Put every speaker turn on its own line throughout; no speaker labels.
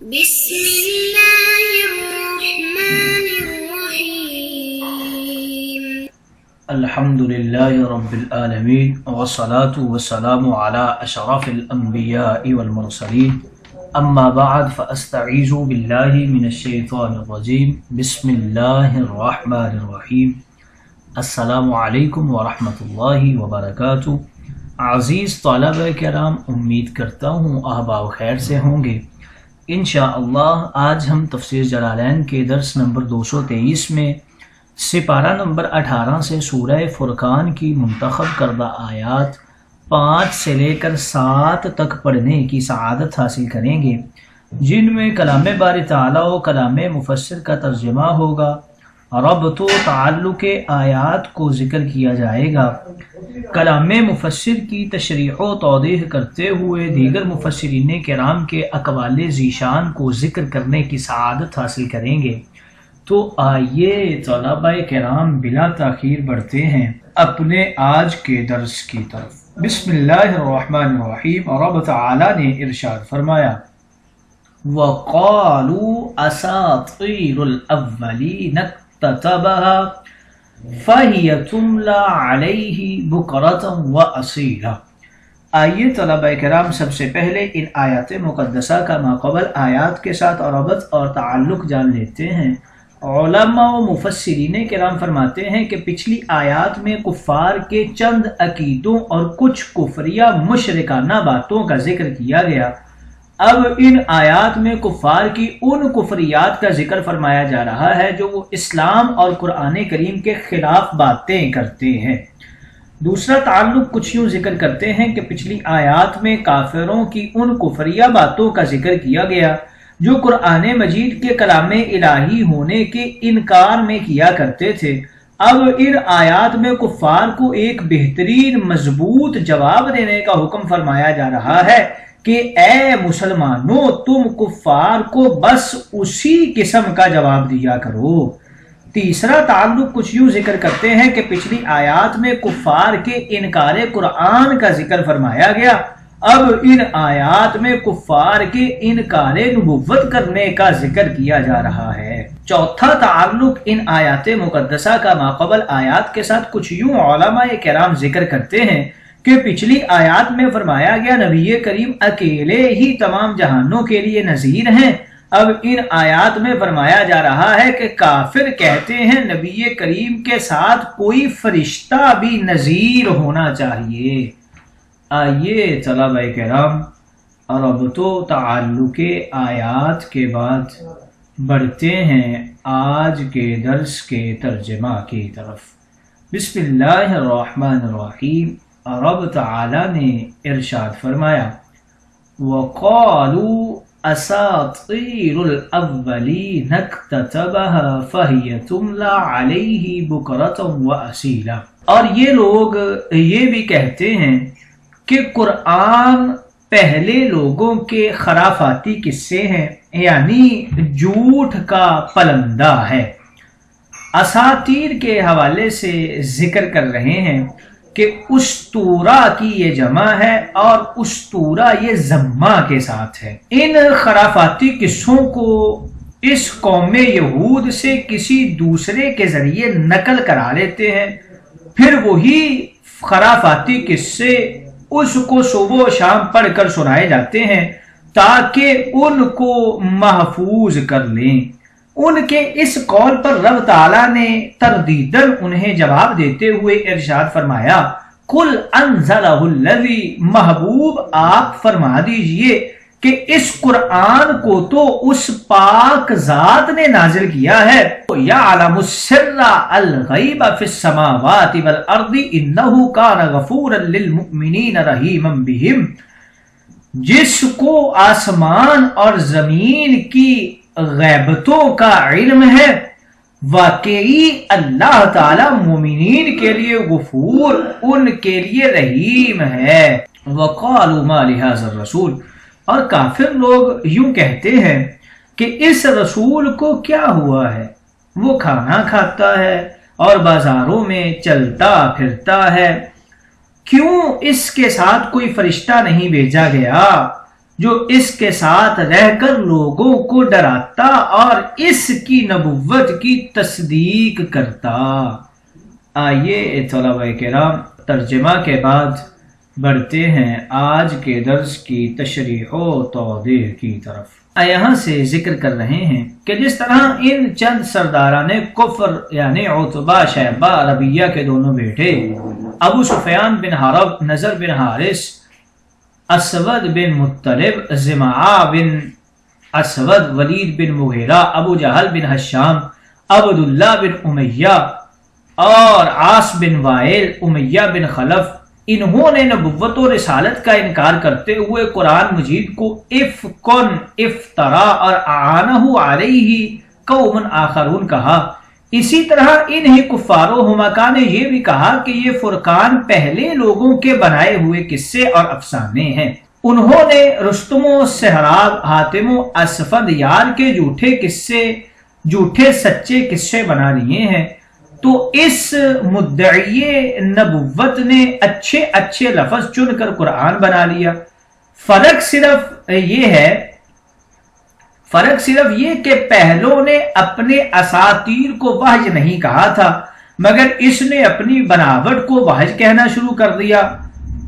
بسم اللہ الرحمن الرحیم
الحمدللہ رب العالمین والصلاة والسلام علی اشرف الانبیاء والمرسلین اما بعد فاستعیذ باللہ من الشیطان الرجیم بسم اللہ الرحمن الرحیم السلام علیکم ورحمۃ اللہ وبرکاتہ۔ عزیز طلبہ کرام، امید کرتا ہوں احباب خیر سے ہوں گے۔ انشاءاللہ آج ہم تفسیر جلالین کے درس نمبر 223 میں سپارہ نمبر 18 سے سورہ فرقان کی منتخب کردہ آیات 5 سے لے کر 7 تک پڑھنے کی سعادت حاصل کریں گے، جن میں کلام باری تعالیٰ و کلام مفسر کا ترجمہ ہوگا، ربط و تعلق آیات کو ذکر کیا جائے گا، کلام مفسر کی تشریح و توضیح کرتے ہوئے دیگر مفسرین کرام کے اقوال ذیشان کو ذکر کرنے کی سعادت حاصل کریں گے۔ تو آئیے طلبہ کرام بلا تاخیر بڑھتے ہیں اپنے آج کے درس کی طرف۔ بسم اللہ الرحمن الرحیم۔ رب تعالی نے ارشاد فرمایا، وَقَالُوا أَسَاطِيرُ الْأَوَّلِينَ اكتتبها فَهِيَ تُمْلَى عَلَيْهِ بُكْرَةً وَأَصِيلًا۔ آئیے طلبہ کرام سب سے پہلے ان آیات مقدسہ کا ماقبل آیات کے ساتھ ربط اور تعلق جان لیتے ہیں۔ علماء و مفسرین کرام فرماتے ہیں کہ پچھلی آیات میں کفار کے چند عقیدوں اور کچھ کفریہ مشرکانہ باتوں کا ذکر کیا گیا۔ اب ان آیات میں کفار کی ان کفریات کا ذکر فرمایا جا رہا ہے جو وہ اسلام اور قرآن کریم کے خلاف باتیں کرتے ہیں۔ دوسرا تعلق کچھ یوں ذکر کرتے ہیں کہ پچھلی آیات میں کافروں کی ان کفریہ باتوں کا ذکر کیا گیا جو قرآن مجید کے کلام الہی ہونے کے انکار میں کیا کرتے تھے۔ اب ان آیات میں کفار کو ایک بہترین مضبوط جواب دینے کا حکم فرمایا جا رہا ہے کہ اے مسلمانوں، تم کفار کو بس اسی قسم کا جواب دیا کرو۔ تیسرا تعلق کچھ یوں ذکر کرتے ہیں کہ پچھلی آیات میں کفار کے انکار قرآن کا ذکر فرمایا گیا، اب ان آیات میں کفار کے انکار نبوت کرنے کا ذکر کیا جا رہا ہے۔ چوتھا تعلق ان آیات مقدسہ کا ماقبل آیات کے ساتھ کچھ یوں علماء کرام ذکر کرتے ہیں کہ پچھلی آیات میں فرمایا گیا نبی کریم اکیلے ہی تمام جہانوں کے لیے نذیر ہیں، اب ان آیات میں فرمایا جا رہا ہے کہ کافر کہتے ہیں نبی کریم کے ساتھ کوئی فرشتہ بھی نذیر ہونا چاہیے۔ آئیے طلبہ کرام ربط و تعلق آیات کے بعد بڑھتے ہیں آج کے درس کے ترجمہ کی طرف۔ بسم اللہ الرحمن الرحیم۔ رب تعالی نے ارشاد فرمایا، وَقَالُوا أَسَاطِيرُ الْأَوَّلِينَ اكْتَتَبَهَا فَهِيَ تُمْلَى عَلَيْهِ بُكْرَةً وَأَصِيلًا۔ اور یہ لوگ یہ بھی کہتے ہیں کہ قرآن پہلے لوگوں کے خرافاتی قصے ہیں، یعنی جھوٹ کا پلندہ ہے۔ اساطیر کے حوالے سے ذکر کر رہے ہیں کہ اسطورہ کی یہ جمع ہے اور اسطورہ یہ ضمہ کے ساتھ ہے۔ ان خرافاتی قصوں کو اس قوم یہود سے کسی دوسرے کے ذریعے نقل کرا لیتے ہیں، پھر وہی خرافاتی قصے اس کو صبح و شام پڑھ کر سنائے جاتے ہیں تاکہ ان کو محفوظ کر لیں۔ ان کے اس قول پر رب تعالیٰ نے تردیداً انہیں جواب دیتے ہوئے ارشاد فرمایا، قُلْ أَنزَلَهُ الَّذِي، محبوب آپ فرما دیجئے کہ اس قرآن کو تو اس پاک ذات نے نازل کیا ہے، يَعْلَمُ السِّرَّ الْغَيْبَ فِي السَّمَاوَاتِ وَالْأَرْضِ إِنَّهُ كَانَ غَفُورًا لِلْمُؤْمِنِينَ رَحِيمًا بِهِمْ، جس کو آسمان اور زمین کی غیبتوں کا علم ہے، واقعی اللہ تعالی مومنین کے لیے غفور، ان کے لیے رحیم ہے۔ وَقَالُوا مَا لِهَذَا الرَّسُولِ، اور کافر لوگ یوں کہتے ہیں کہ اس رسول کو کیا ہوا ہے، وہ کھانا کھاتا ہے اور بازاروں میں چلتا پھرتا ہے، کیوں اس کے ساتھ کوئی فرشتہ نہیں بھیجا گیا جو اس کے ساتھ رہ کر لوگوں کو ڈراتا اور اس کی نبوت کی تصدیق کرتا۔ آئیے طلبہ کرام ترجمہ کے بعد بڑھتے ہیں آج کے درس کی تشریح و توضیح کی طرف۔ یہاں سے ذکر کر رہے ہیں کہ جس طرح ان چند سرداران کفر یعنی عتبہ شیبہ ربیہ کے دونوں بیٹے ابو سفیان بن حرب، نضر بن حارث، اسود بن مطلب، زمعہ بن اسود، ولید بن مغیرہ، ابو جہل بن ہشام، عبداللہ بن امیہ اور عاص بن وائل، امیہ بن خلف، انہوں نے نبوت و رسالت کا انکار کرتے ہوئے قرآن مجید کو افکن، افترا اور اعانہ علیہ قوم آخرون کہا۔ اسی طرح انہی کفار و حمقاء نے یہ بھی کہا کہ یہ فرقان پہلے لوگوں کے بنائے ہوئے قصے اور افسانے ہیں۔ انہوں نے رستم و سہراب، حاتم و اسفندیار کے جھوٹے سچے قصے بنا لیے ہیں۔ تو اس مدعی نبوت نے اچھے اچھے لفظ چن کر قرآن بنا لیا۔ فرق صرف یہ کہ پہلوں نے اپنے اساطیر کو وحی نہیں کہا تھا، مگر اس نے اپنی بناوٹ کو وحی کہنا شروع کر دیا۔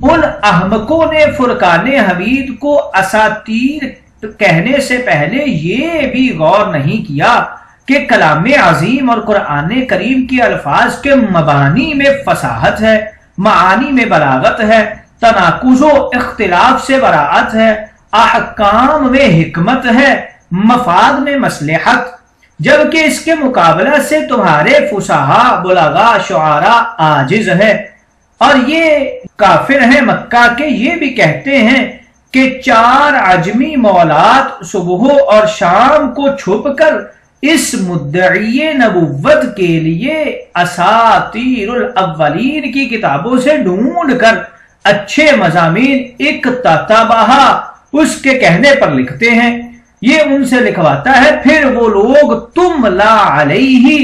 ان احمقوں نے فرقان حمید کو اساطیر کہنے سے پہلے یہ بھی غور نہیں کیا کہ کلام عظیم اور قرآن کریم کے الفاظ کے مبانی میں فصاحت ہے، معانی میں بلاغت ہے، تناقض و اختلاف سے براعت ہے، احکام میں حکمت ہے، مفاد میں مصلحت، جبکہ اس کے مقابلہ سے تمہارے فصحاء، بلغاء، شعراء عاجز ہے۔ اور یہ کافر ہیں مکہ کے یہ بھی کہتے ہیں کہ 4 عجمی مولات صبح اور شام کو چھپ کر اس مدعی نبوت کے لیے اساطیر الاولین کی کتابوں سے ڈھونڈ کر اچھے مضامین اکتتبہ اس کے کہنے پر لکھتے ہیں۔ یہ ان سے لکھواتا ہے، پھر وہ لوگ تملا علیہ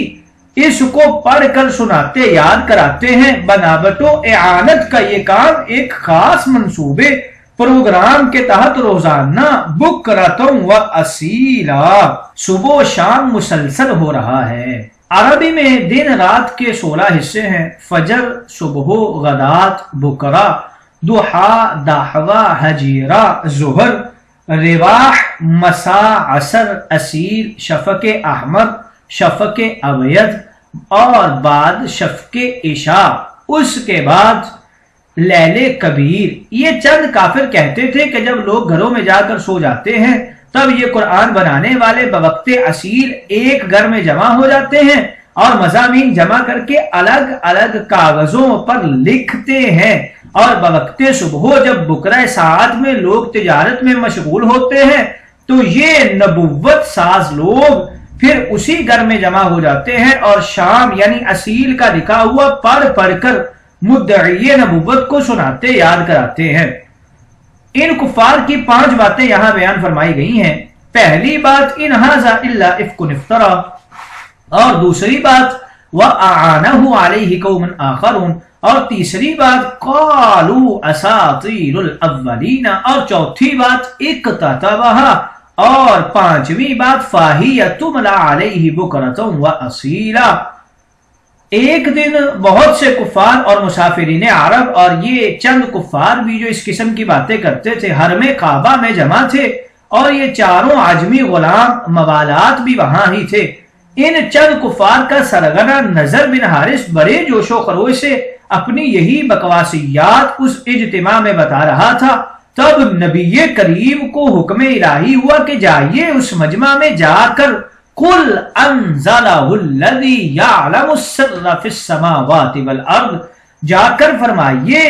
اس کو پڑھ کر سناتے یاد کراتے ہیں۔ بنابٹ و اعانت کا یہ کام ایک خاص منصوبے پروگرام کے تحت روزانہ بکرتم و اصیلا صبح و شام مسلسل ہو رہا ہے۔ عربی میں دن رات کے 16 حصے ہیں: فجر، صبح، غدات، بکرا، ضحا، داحوا، حجیرہ، ظہر، رواح، مساء، عصر، اصیل، شفق احمر، شفق ابیض اور بعد شفق عشاء، اس کے بعد لیل کبیر۔ یہ چند کافر کہتے تھے کہ جب لوگ گھروں میں جا کر سو جاتے ہیں تب یہ قرآن بنانے والے بوقت اصیل ایک گھر میں جمع ہو جاتے ہیں اور مضامین جمع کر کے الگ الگ کاغذوں پر لکھتے ہیں، اور بوقت صبح جب بکرہ ساعت میں لوگ تجارت میں مشغول ہوتے ہیں تو یہ نبوت ساز لوگ پھر اسی گھر میں جمع ہو جاتے ہیں اور شام یعنی اصیل کا لکھا ہوا پڑھ کر مدعی نبوت کو سناتے یاد کراتے ہیں۔ ان کفار کی 5 باتیں یہاں بیان فرمائی گئی ہیں۔ پہلی بات ان ھذا الا افک افترا، اور دوسری بات واعانہ علیہ قوم آخرون، اور تیسری بات قالوا اساطیر الاولین، اور چوتھی بات اکتتبھا، اور 5ویں بات فاہی تملا علیہ بکرۃ و اصیلا۔ ایک دن بہت سے کفار اور مسافرین عرب اور یہ چند کفار بھی جو اس قسم کی باتیں کرتے تھے حرم کعبہ میں جمع تھے، اور یہ 4 عجمی غلام موالات بھی وہاں ہی تھے۔ ان چند کفار کا سرغنہ نضر بن حارث بڑے جوش و خروش سے اپنی یہی بکواسیات اس اجتماع میں بتا رہا تھا۔ تب نبی کریم کو حکم الہی ہوا کہ جائیے اس مجمع میں جا کر قل انزلہ الذی یعلم السر فی السماوات والارض، جا کر فرمائیے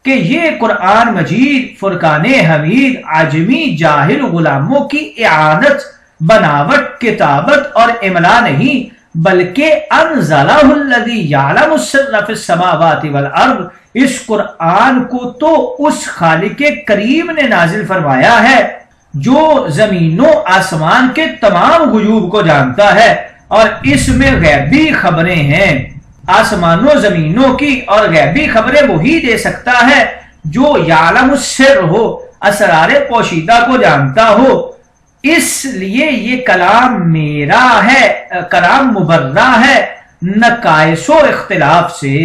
کہ یہ قرآن مجید فرقان حمید عجمی جاہل غلاموں کی اعانت، بناوٹ، کتابت اور املا نہیں، بلکہ انزلہ الذی یعلم السر فی السماوات والارض، اس قرآن کو تو اس خالق کریم نے نازل فرمایا ہے جو زمین و آسمان کے تمام غیوب کو جانتا ہے، اور اس میں غیبی خبریں ہیں آسمانوں زمینوں کی، اور غیبی خبریں وہی دے سکتا ہے جو یعلم السر ہو، اسرار پوشیدہ کو جانتا ہو، اس لیے یہ کلام میرا ہے، کلام مبرہ ہے نقائص و اختلاف سے۔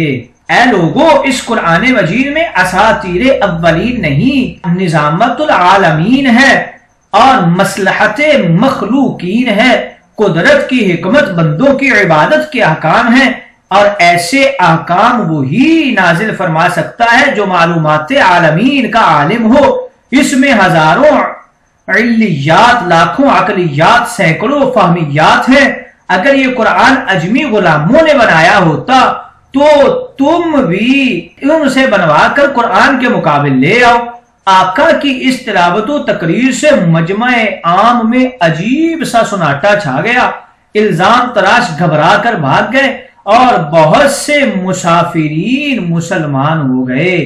اے لوگو، اس قرآن مجید میں اساطیر اولین نہیں، نظامت العالمین ہے اور مصلحت مخلوقین ہے، قدرت کی حکمت بندوں کی عبادت کے احکام ہیں، اور ایسے احکام وہی نازل فرما سکتا ہے جو معلومات عالمین کا عالم ہو۔ اس میں ہزاروں علیات، لاکھوں عقلیات، سینکڑوں فہمیات ہیں۔ اگر یہ قرآن اجمی غلاموں نے بنایا ہوتا تو تم بھی ان سے بنوا کر قرآن کے مقابل لے آؤ۔ آقا کی اس تلاوت و تقریر سے مجمع عام میں عجیب سا سناٹا چھا گیا، الزام تراش گھبرا کر بھاگ گئے اور بہت سے مسافرین مسلمان ہو گئے۔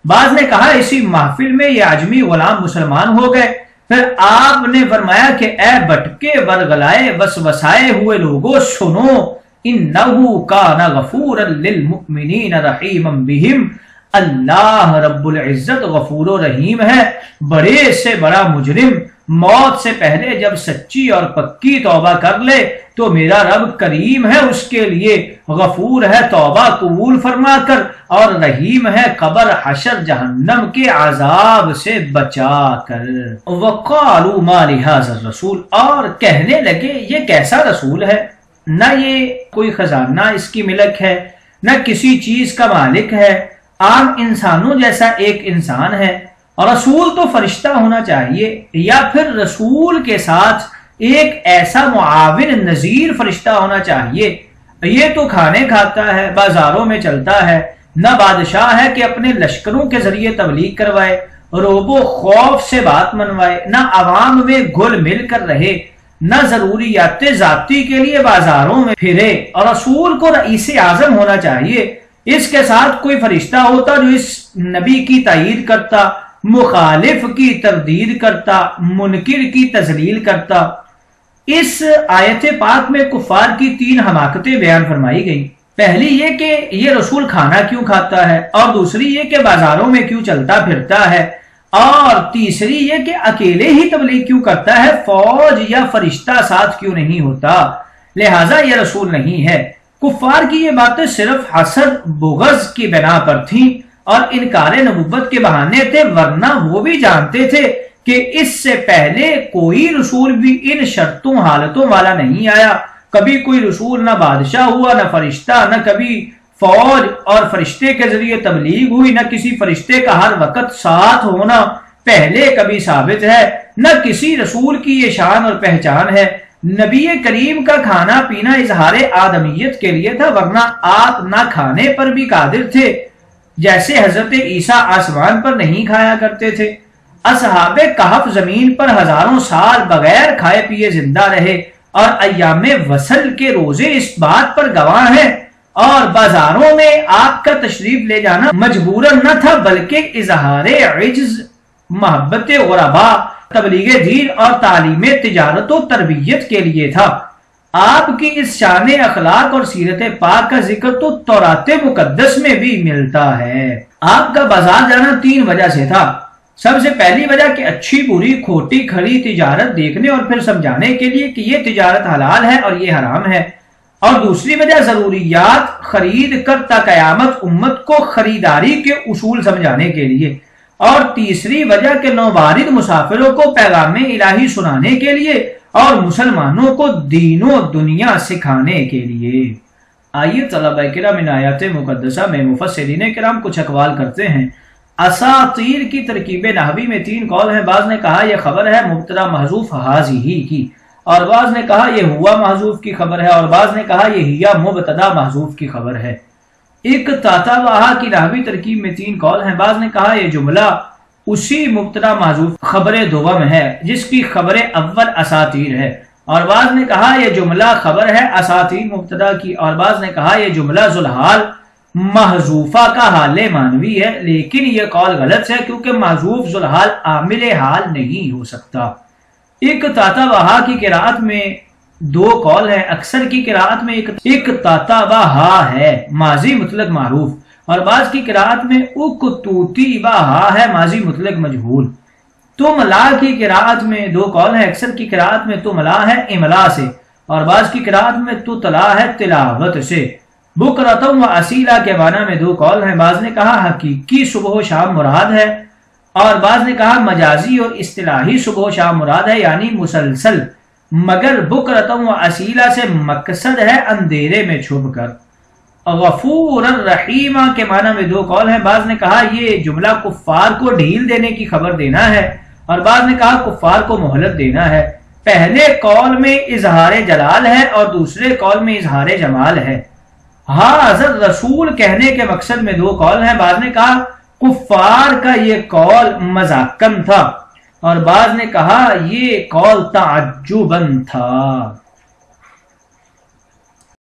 بعض نے کہا اسی محفل میں یہ عجمی غلام مسلمان ہو گئے۔ پھر آپ نے فرمایا کہ اے بٹکے ورغلائے وسوسائے ہوئے لوگوں سنو، انہو کان غفورا للمؤمنین رحیما بہم، اللہ رب العزت غفور و رحیم ہے، بڑے سے بڑا مجرم موت سے پہلے جب سچی اور پکی توبہ کر لے تو میرا رب کریم ہے، اس کے لیے غفور ہے توبہ قبول فرما کر، اور رحیم ہے قبر حشر جہنم کے عذاب سے بچا کر۔ وقالوا ما لهذا الرسول، اور کہنے لگے یہ کیسا رسول ہے، نہ یہ کوئی خزانہ اس کی ملک ہے، نہ کسی چیز کا مالک ہے، عام انسانوں جیسا ایک انسان ہے، اور رسول تو فرشتہ ہونا چاہیے، یا پھر رسول کے ساتھ ایک ایسا معاون نذیر فرشتہ ہونا چاہیے۔ یہ تو کھانے کھاتا ہے، بازاروں میں چلتا ہے، نہ بادشاہ ہے کہ اپنے لشکروں کے ذریعے تبلیغ کروائے، روب و خوف سے بات منوائے، نہ عوام میں گھل مل کر رہے، نہ ضروریات ذاتی کے لیے بازاروں میں پھرے۔ اور رسول کو رئیس اعظم ہونا چاہیے، اس کے ساتھ کوئی فرشتہ ہوتا جو اس نبی کی تائید کرتا، مخالف کی تردید کرتا، منکر کی تذلیل کرتا۔ اس آیت پاک میں کفار کی 3 حماقتیں بیان فرمائی گئی۔ پہلی یہ کہ یہ رسول کھانا کیوں کھاتا ہے، اور دوسری یہ کہ بازاروں میں کیوں چلتا پھرتا ہے، اور تیسری یہ کہ اکیلے ہی تبلیغ کیوں کرتا ہے، فوج یا فرشتہ ساتھ کیوں نہیں ہوتا، لہٰذا یہ رسول نہیں ہے۔ کفار کی یہ باتیں صرف حسد بغض کی بنا پر تھیں اور انکار نبوت کے بہانے تھے، ورنہ وہ بھی جانتے تھے کہ اس سے پہلے کوئی رسول بھی ان شرطوں حالتوں والا نہیں آیا۔ کبھی کوئی رسول نہ بادشاہ ہوا، نہ فرشتہ، نہ کبھی فوج اور فرشتے کے ذریعے تبلیغ ہوئی، نہ کسی فرشتے کا ہر وقت ساتھ ہونا پہلے کبھی ثابت ہے، نہ کسی رسول کی یہ شان اور پہچان ہے۔ نبی کریم کا کھانا پینا اظہار آدمیت کے لیے تھا، ورنہ آپ نہ کھانے پر بھی قادر تھے، جیسے حضرت عیسیٰ آسمان پر نہیں کھایا کرتے تھے۔ اصحاب کہف زمین پر ہزاروں سال بغیر کھائے پیے زندہ رہے، اور ایام وصل کے روزے اس بات پر گواہ ہیں، اور بازاروں میں آپ کا تشریف لے جانا مجبوراً نہ تھا، بلکہ اظہار عجز، محبت غربا، تبلیغ دین اور تعلیم تجارت و تربیت کے لیے تھا۔ آپ کی اس شان اخلاق اور سیرت پاک کا ذکر تو تورات مقدس میں بھی ملتا ہے۔ آپ کا بازار جانا 3 وجہ سے تھا۔ سب سے پہلی وجہ کہ اچھی بری کھوٹی کھڑی تجارت دیکھنے اور پھر سمجھانے کے لیے کہ یہ تجارت حلال ہے اور یہ حرام ہے، اور دوسری وجہ ضروریات خرید کر تا قیامت امت کو خریداری کے اصول سمجھانے کے لیے، اور تیسری وجہ کہ نوبارد مسافروں کو پیغام الہی سنانے کے لیے اور مسلمانوں کو دین و دنیا سکھانے کے لیے۔ آئیے طلبہ کرام ان آیات مقدسہ میں مفسرین کرام کچھ اقوال کرتے ہیں۔ اساطیر کی ترکیب نحوی میں 3 قول ہیں۔ بعض نے کہا یہ خبر ہے مبتدا محذوف حاضی کی، اور بعض نے کہا یہ ہوا محذوف کی خبر ہے، اور بعض نے کہا یہ ہیا مبتدا محذوف کی خبر ہے۔ ایک تاتابہا کی نحوی ترکیب میں 3 قول ہیں۔ بعض نے کہا یہ جملہ اسی مبتدا محذوف خبر دوم ہے جس کی خبر اول اساطیر ہے، اور بعض نے کہا یہ جملہ خبر ہے اساطیر مبتدا کی، اور بعض نے کہا یہ جملہ ذوالحال محذوفہ کا حال معنوی ہے، لیکن یہ قول غلط ہے کیونکہ محذوف ذوالحال عامل حال نہیں ہو سکتا۔ ایک تاتابہا کی قراءت میں 2 قول ہیں۔ اکثر کی قراءت میں ایک تاتابہا ہے ماضی مطلق معروف، اور بعض کی قراءت میں اکتوتیبہا ہے ماضی مطلق مجہول۔ تملا کی قراءت میں دو قول ہیں، اکثر کی قراءت میں تملا ہے املا سے، اور بعض کی قراءت میں تتلا ہے تلاوت سے۔ بکرتم و اصیلا کے معنی میں دو قول ہیں، بعض نے کہا حقیقی صبح و شام مراد ہے، اور بعض نے کہا مجازی اور اصطلاحی صبح و شام مراد ہے، یعنی مسلسل، مگر بکرتم و اصیلا سے مقصد ہے اندھیرے میں چھپ کر۔ غفور الرحیم کے معنی میں دو قول ہیں، بعض نے کہا یہ جملہ کفار کو ڈھیل دینے کی خبر دینا ہے، اور بعض نے کہا کفار کو مہلت دینا ہے۔ پہلے قول میں اظہار جلال ہے اور دوسرے قول میں اظہار جمال ہے۔ حاضر رسول کہنے کے مقصد میں دو قول ہیں، بعض نے کہا کفار کا یہ قول مذاقن تھا، اور بعض نے کہا یہ قول تعجبن تھا۔